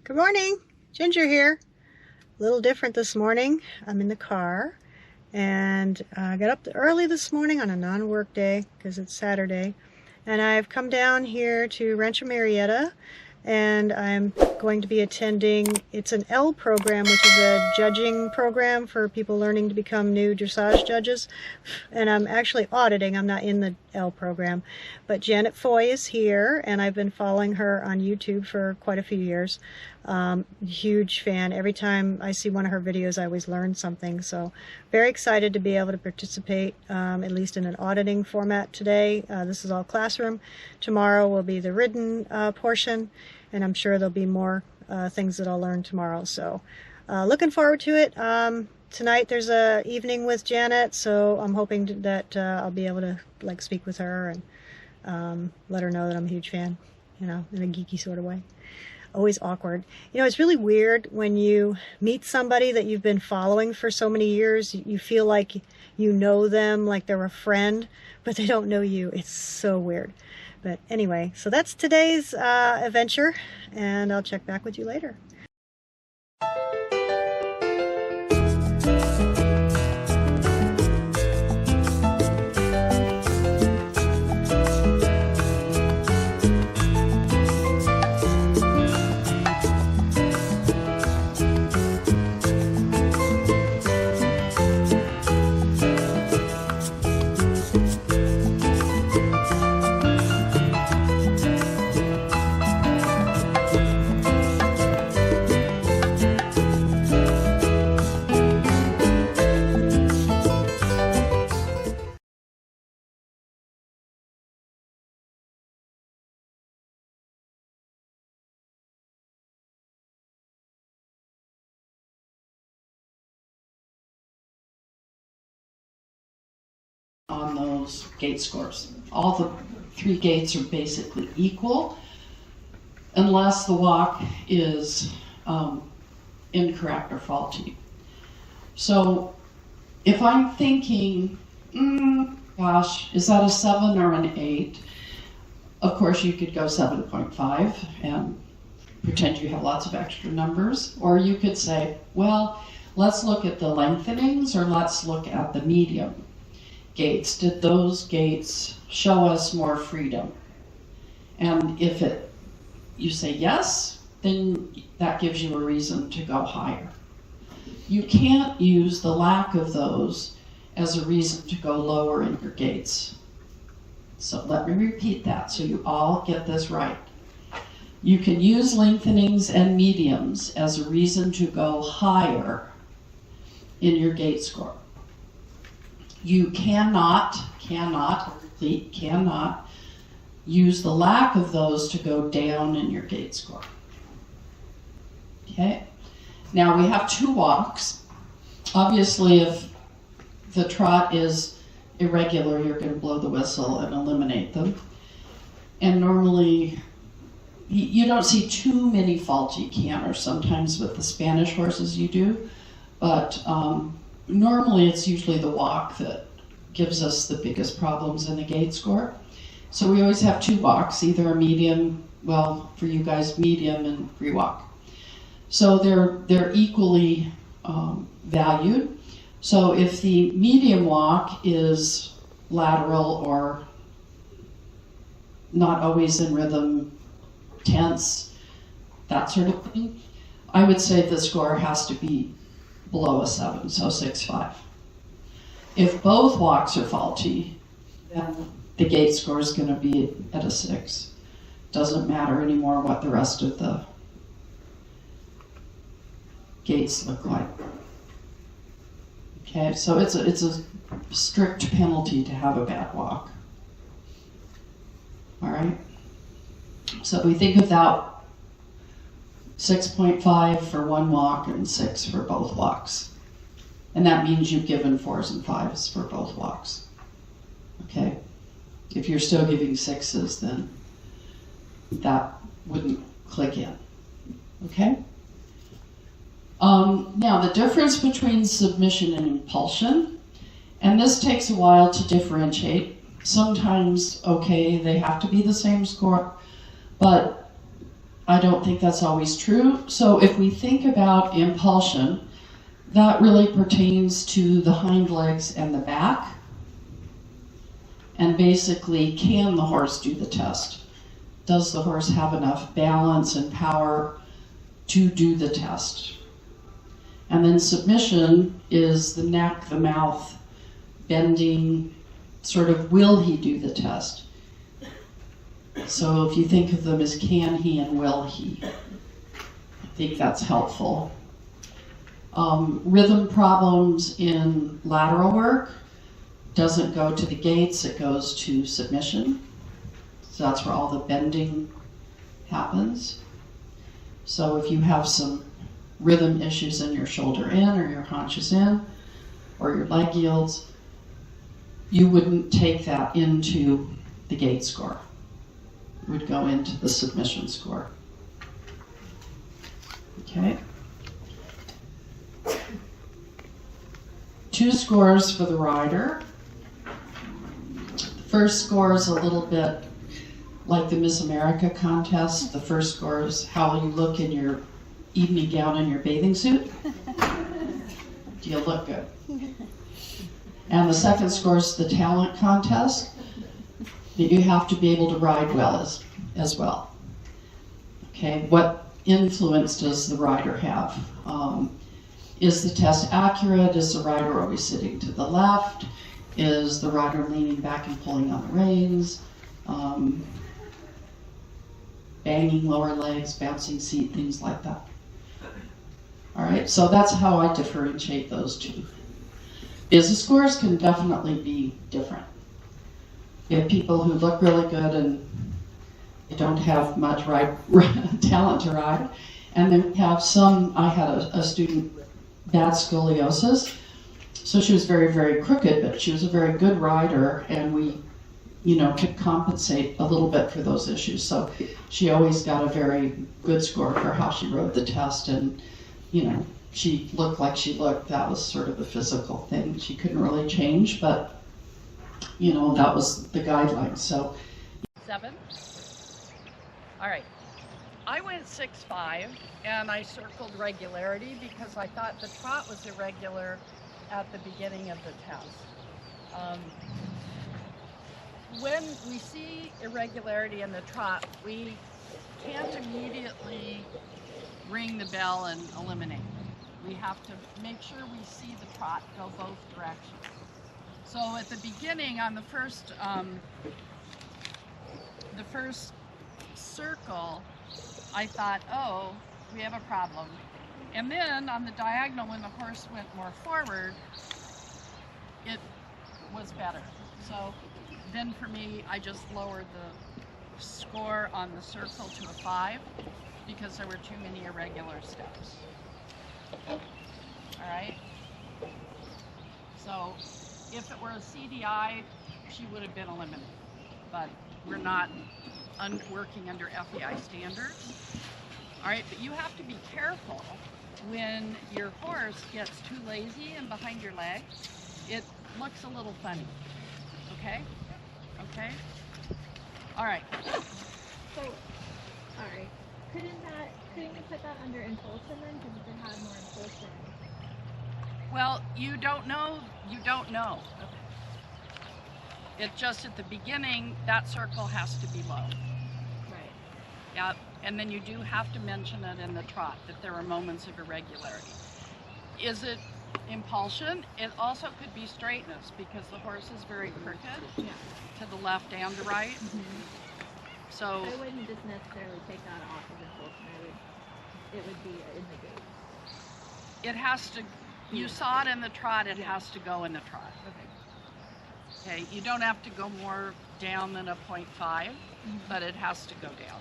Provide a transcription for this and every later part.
Good morning, Ginger here. A little different this morning. I'm in the car and I got up early this morning on a non-work day because it's Saturday, and I've come down here to Rancho Marietta and I'm going to be attending, it's an L program, which is a judging program for people learning to become new dressage judges, and I'm actually auditing. I'm not in the L program, but Janet Foy is here and I've been following her on YouTube for quite a few years. Huge fan. Every time I see one of her videos I always learn something, so very excited to be able to participate at least in an auditing format today. This is all classroom. Tomorrow will be the ridden portion, and I'm sure there'll be more things that I'll learn tomorrow, so looking forward to it. Tonight there's a evening with Janet, so I'm hoping that I'll be able to speak with her and let her know that I'm a huge fan, in a geeky sort of way. Always awkward. It's really weird when you meet somebody that you've been following for so many years. You feel like you know them, like they're a friend, but they don't know you. It's so weird. But anyway, so that's today's adventure, and I'll check back with you later. On those gait scores. All the three gaits are basically equal unless the walk is incorrect or faulty. So if I'm thinking, gosh, is that a 7 or an 8? Of course you could go 7.5 and pretend you have lots of extra numbers, or you could say, well, let's look at the lengthenings, or let's look at the medium gaits. Did those gaits show us more freedom? And if you say yes, then that gives you a reason to go higher. You can't use the lack of those as a reason to go lower in your gaits. So let me repeat that so you all get this right. You can use lengthenings and mediums as a reason to go higher in your gait score. You cannot use the lack of those to go down in your gait score. Okay? Now we have two walks. Obviously, if the trot is irregular, you're going to blow the whistle and eliminate them. And normally, you don't see too many faulty canters. Sometimes with the Spanish horses you do, but normally it's usually the walk that gives us the biggest problems in the gait score. So we always have two walks, either a medium, well, for you guys, medium and free walk. So they're equally valued. So if the medium walk is lateral or not always in rhythm, tense, that sort of thing, I would say the score has to be below a 7, so 6.5. If both walks are faulty, then the gait score is going to be at a 6. Doesn't matter anymore what the rest of the gaits look like. Okay, so it's a strict penalty to have a bad walk. All right. So we think of that 6.5 for one walk and 6 for both walks. And that means you've given 4s and 5s for both walks. Okay? If you're still giving 6s, then that wouldn't click in. Okay? Now, the difference between submission and impulsion, and this takes a while to differentiate. Sometimes, okay, they have to be the same score, but I don't think that's always true. So if we think about impulsion, that really pertains to the hind legs and the back. And basically, can the horse do the test? Does the horse have enough balance and power to do the test? And then submission is the neck, the mouth, bending, sort of will he do the test? So if you think of them as can he and will he, I think that's helpful. Rhythm problems in lateral work doesn't go to the gaits, it goes to submission. So that's where all the bending happens. So if you have some rhythm issues in your shoulder in or your haunches in or your leg yields, you wouldn't take that into the gait score. It would go into the submission score. Okay. 2 scores for the rider. The first score is a little bit like the Miss America contest. The first score is how you look in your evening gown and your bathing suit. Do you look good? And the second score is the talent contest, that you have to be able to ride well as well. Okay, what influence does the rider have? Is the test accurate? Is the rider always sitting to the left? Is the rider leaning back and pulling on the reins? Banging lower legs, bouncing seat, things like that. All right, so that's how I differentiate those two. Is the scores can definitely be different. You have people who look really good and they don't have much talent to ride. And then we have some, I had a student, bad scoliosis. So she was very, very crooked, but she was a very good rider, and we, could compensate a little bit for those issues. So she always got a very good score for how she rode the test, and, she looked like she looked. That was sort of a physical thing. She couldn't really change, but, that was the guideline. So 7. All right. I went 6.5 and I circled regularity because I thought the trot was irregular at the beginning of the test. When we see irregularity in the trot, we can't immediately ring the bell and eliminate. We have to make sure we see the trot go both directions. So at the beginning, on the first circle, I thought, oh, we have a problem. And then on the diagonal, when the horse went more forward, it was better. So then for me, I just lowered the score on the circle to a 5 because there were too many irregular steps. All right. So if it were a CDI, she would have been eliminated, but we're not working under FEI standards. All right, but you have to be careful when your horse gets too lazy and behind your leg. It looks a little funny. Okay? Okay? All right. So, all right. Couldn't you put that under impulsion then? Because if it had more impulsion. Well, you don't know. You don't know. It just at the beginning, that circle has to be low. Right. Yeah, and then you do have to mention it in the trot that there are moments of irregularity. Is it impulsion? It also could be straightness because the horse is very crooked to the left and the right. So I wouldn't just necessarily take that off of impulsion. It would be in the gait. it has to, you saw it in the trot, it has to go in the trot. Okay, you don't have to go more down than a 0.5, but it has to go down.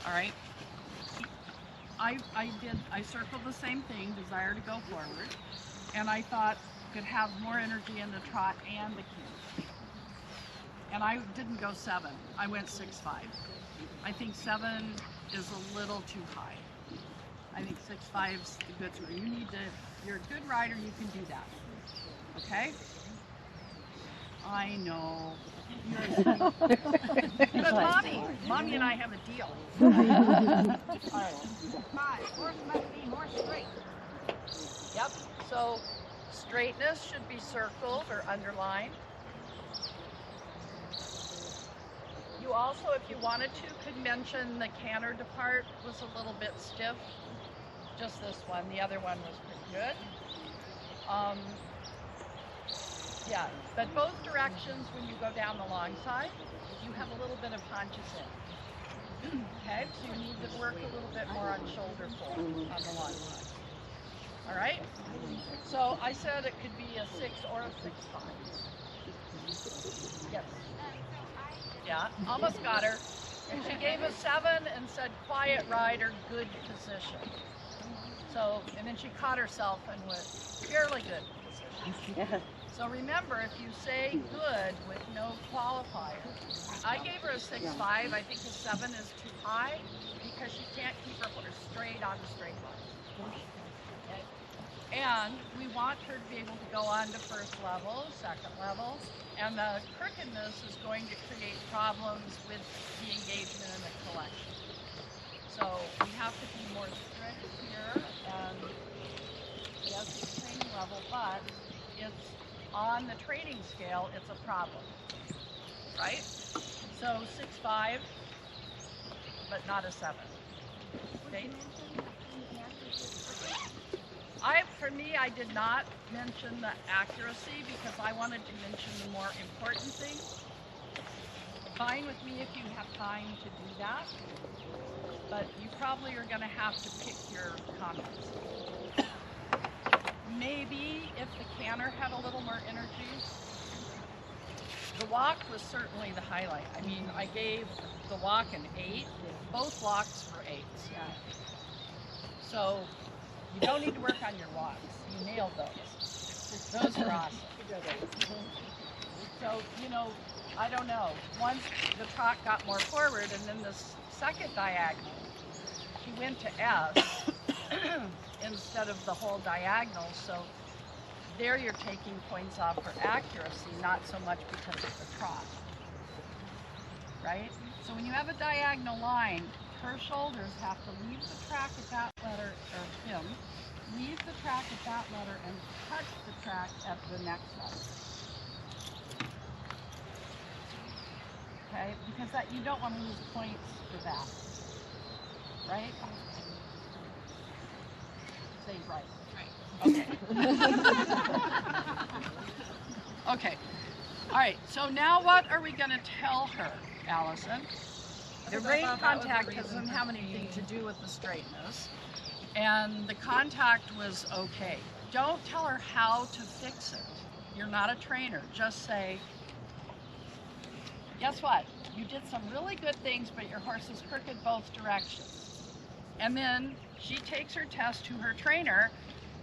All right. I circled the same thing, desire to go forward, and I thought could have more energy in the trot and the key. And I didn't go 7, I went 6.5. I think 7 is a little too high. I think 6.5 is a good score. You need to, you're a good rider, you can do that. Okay? I know. But mommy and I have a deal. All right. 5. Horse must be more straight. Yep. So straightness should be circled or underlined. You also, if you wanted to, could mention the canter depart was a little bit stiff. Just this one. The other one was pretty good. Yeah, but both directions when you go down the long side, you have a little bit of haunches in. Okay, so you need to work a little bit more on shoulder pull on the long side. All right? So I said it could be a 6 or a 6'5". Yes. Yeah, almost got her. And she gave a 7 and said quiet rider, good position. So, and then she caught herself and went fairly good position. So remember, if you say good with no qualifier, I gave her a 6'5". I think a 7 is too high because she can't keep her horse straight on the straight line. Okay. And we want her to be able to go on to first level, second level, and the crookedness is going to create problems with the engagement and the collection. So we have to be more strict here, and yes, it's training level, but it's on the training scale, it's a problem, right? So 6'5", but not a 7. Okay? For me, I did not mention the accuracy because I wanted to mention the more important thing. Fine with me if you have time to do that, but you probably are going to have to pick your comments. Maybe if the canter had a little more energy. The walk was certainly the highlight. I mean, I gave the walk an 8. Both walks were 8s. Yeah. So you don't need to work on your walks. You nailed those. Those are awesome. So, you know, I don't know. Once the trot got more forward and then this second diagonal, she went to S instead of the whole diagonal. So there you're taking points off for accuracy, not so much because of the trot. Right? So when you have a diagonal line, her shoulders have to leave the track at that letter, or him, leave the track at that letter and touch the track at the next letter. Okay? Because that you don't want to lose points for that. Right? Say right. Okay. Okay. All right. So now what are we going to tell her, Allison? The rein contact doesn't have anything to do with the straightness, and the contact was okay. Don't tell her how to fix it. You're not a trainer. Just say, guess what? You did some really good things, but your horse is crooked both directions. And then she takes her test to her trainer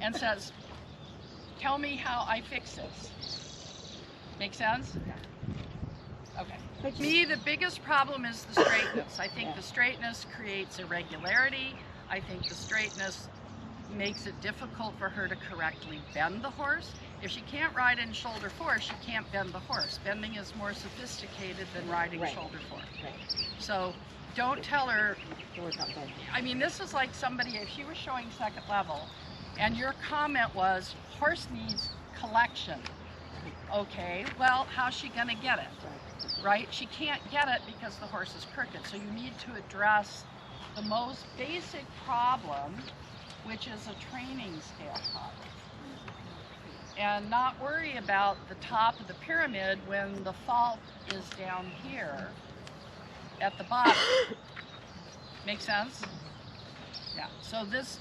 and says, tell me how I fix this. Make sense? Yeah. Okay. To me, the biggest problem is the straightness. I think the straightness creates irregularity. I think the straightness makes it difficult for her to correctly bend the horse. If she can't ride in shoulder force, she can't bend the horse. Bending is more sophisticated than riding shoulder force. So don't tell her, I mean, this is like somebody, if she was showing second level, and your comment was, horse needs collection. Okay, well, how's she gonna get it? Right? She can't get it because the horse is crooked. So you need to address the most basic problem, which is a training scale problem. And not worry about the top of the pyramid when the fault is down here at the bottom. Make sense? Yeah. So this,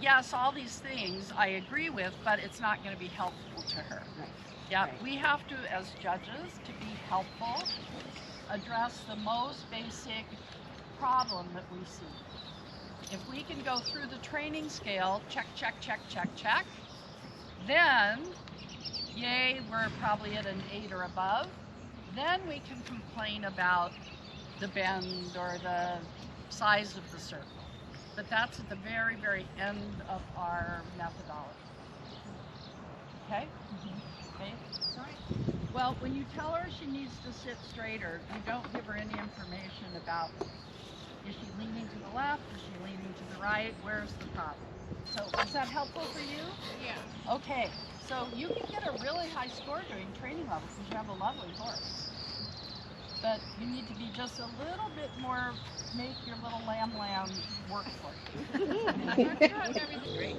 yes, all these things I agree with, but it's not going to be helpful to her. Yeah, we have to, as judges, to be helpful, address the most basic problem that we see. If we can go through the training scale, check, check, check, check, check, then, yay, we're probably at an 8 or above. Then we can complain about the bend or the size of the circle. But that's at the very, very end of our methodology. Okay? Okay? Sorry. Well, when you tell her she needs to sit straighter, you don't give her any information about, is she leaning to the left, is she leaning to the right, where's the problem? So is that helpful for you? Yeah. Okay, so you can get a really high score during training level because you have a lovely horse. But you need to be just a little bit more, make your little lamb work for you. I'm sure everything's great.